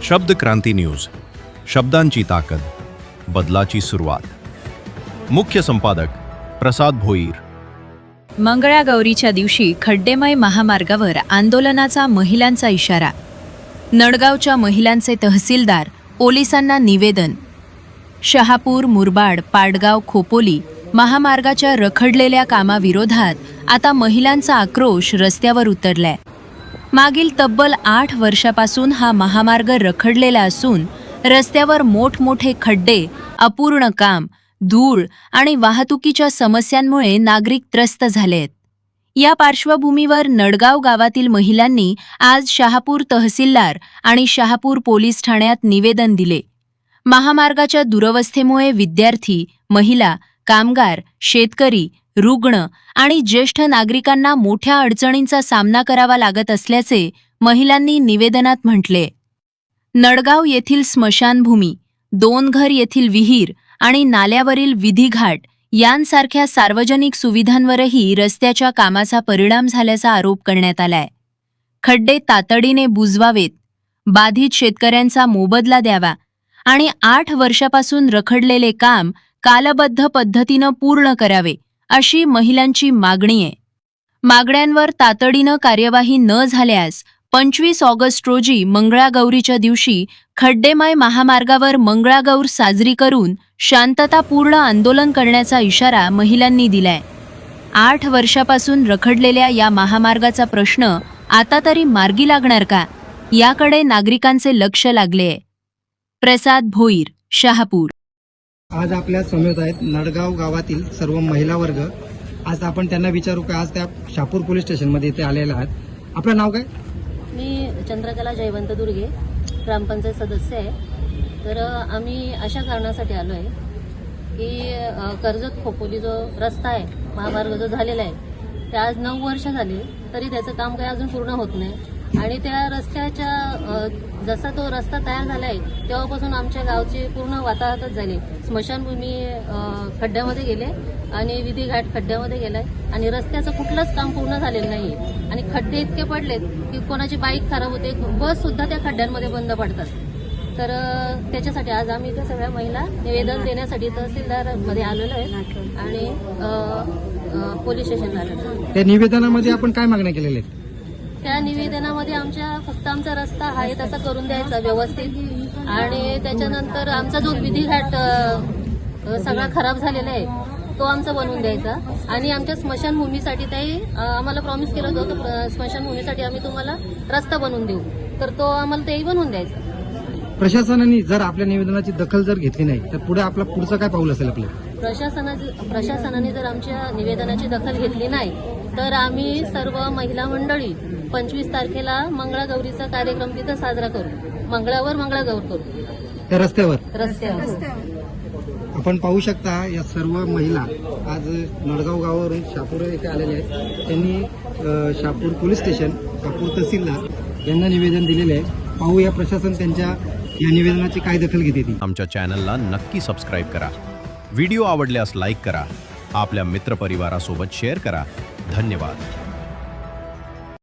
शब्द क्रांती न्यूज, शब्दांची ताकद, बदलाची सुरुवात. मुख्य संपादक प्रसाद भोईर. मंगळागौरीच्या दिवशी खड्डेमय महामार्गावर आंदोलनाचा महिलांचा इशारा. नडगावच्या महिलांचे तहसीलदार, पोलिसांना निवेदन. शहापूर, मुरबाड, पाडगाव, खोपोली महामार्गाच्या रखडलेल्या कामाविरोधात आता महिलांचा आक्रोश रस्त्यावर उतरलाय. मागील तब्बल 8 वर्षापासून हा महामार्ग रखडलेला असून रस्त्यावर मोठमोठे खड्डे, अपूर्ण काम, धूळ आणि वाहतुकीच्या समस्यांमुळे नागरिक त्रस्त झालेत. या पार्श्वभूमीवर नडगाव गावातील महिलांनी आज शहापूर तहसीलदार आणि शहापूर पोलीस ठाण्यात निवेदन दिले. महामार्गाच्या दुरवस्थेमुळे विद्यार्थी, महिला, कामगार, शेतकरी, रुग्ण आणि ज्येष्ठ नागरिकांना मोठ्या अडचणींचा सामना करावा लागत असल्याचे महिलांनी निवेदनात म्हटले. नडगाव येथील स्मशानभूमी, दोनघर येथील विहीर आणि नाल्यावरील विधीघाट यांसारख्या सार्वजनिक सुविधांवरही रस्त्याच्या कामाचा परिणाम झाल्याचा आरोप करण्यात आलाय. खड्डे तातडीने बुजवावेत, बाधित शेतकऱ्यांचा मोबदला द्यावा आणि 8 वर्षापासून रखडलेले काम कालबद्ध पद्धतीनं पूर्ण करावे, अशी महिलांची मागणी आहे. मागण्यांवर तातडीनं कार्यवाही न झाल्यास 25 ऑगस्ट रोजी मंगळागौरीच्या दिवशी खड्डेमय महामार्गावर मंगळागौर साजरी करून शांततापूर्ण आंदोलन करण्याचा इशारा महिलांनी दिलाय. 8 वर्षापासून रखडलेल्या या महामार्गाचा प्रश्न आता तरी मार्गी लागणार का, याकडे नागरिकांचे लक्ष लागले. प्रसाद भोईर, शहापूर. आज आपल्या समेत आहेत नडगाव गावातील सर्व महिला वर्ग. आज आपण त्यांना विचारू का आज त्या शहापूर पोलीस स्टेशनमध्ये इथे आलेल्या आहात. आपलं नाव काय? मी चंद्रकला जयवंत दुर्गे, ग्रामपंचायत सदस्य आहे. तर आम्ही अशा कारणासाठी आलो आहे की कर्जत खोपोली जो रस्ता आहे, महामार्ग जो झालेला आहे, ते आज 9 वर्ष झाली तरी त्याचं काम काही अजून पूर्ण होत नाही. आणि त्या रस्त्याच्या जसा तो रस्ता तयार झाला आहे तेव्हापासून आमच्या गावची पूर्ण वाताहतच झाली. स्मशानभूमी खड्ड्यामध्ये गेले आणि विधीघाट खड्ड्यामध्ये गेलाय आणि रस्त्याचं कुठलंच काम पूर्ण झालेलं नाही. आणि खड्डे इतके पडलेत की कोणाची बाईक खराब होते, बस सुद्धा त्या खड्ड्यांमध्ये बंद पडतात. तर त्याच्यासाठी आज आम्ही इथे सगळ्या महिला निवेदन देण्यासाठी तहसीलदारमध्ये आलेलो आहे आणि पोलीस स्टेशनला आलेलो. त्या निवेदनामध्ये आपण काय मागण्या केलेल्या आहेत? त्या निवेदनामध्ये फक्त आमचा रस्ता आहे तसा करून द्यायचा व्यवस्थित. आणि त्याच्यानंतर आमचा जो विधीघाट सगळा खराब झालेला आहे तो आमचा बनवून द्यायचा. आणि आमच्या स्मशानभूमीसाठी त्याही आम्हाला प्रॉमिस केलं होतं, स्मशानभूमीसाठी आम्ही तुम्हाला रस्ता बनवून देऊ, तर तो आम्हाला तेही बनवून द्यायचा. प्रशासनाने जर आपल्या निवेदनाची दखल जर घेतली नाही तर पुढचं काय पाऊल असेल आपलं? प्रशासनाने जर आमच्या निवेदनाची दखल घेतली नाही तर आम्ही सर्व महिला मंडळी 25 तारखेला मंगळागौरीचा कार्यक्रम तिथं साजरा करू. मंगळागौर करू त्या रस्त्यावर. आपण पाहू शकता या सर्व महिला आज नडगाव गावावरून शहापूर येथे आलेल्या आहेत. त्यांनी शहापूर पोलीस स्टेशन, शहापूर तहसीलदार यांना निवेदन दिलेले आहे. पाहूया प्रशासन त्यांच्या या निवेदनाची काय दखल घेते ती. आमच्या चॅनलला नक्की सबस्क्राईब करा. व्हिडिओ आवडल्यास लाईक करा. आपल्या मित्रपरिवारासोबत शेअर करा. धन्यवाद.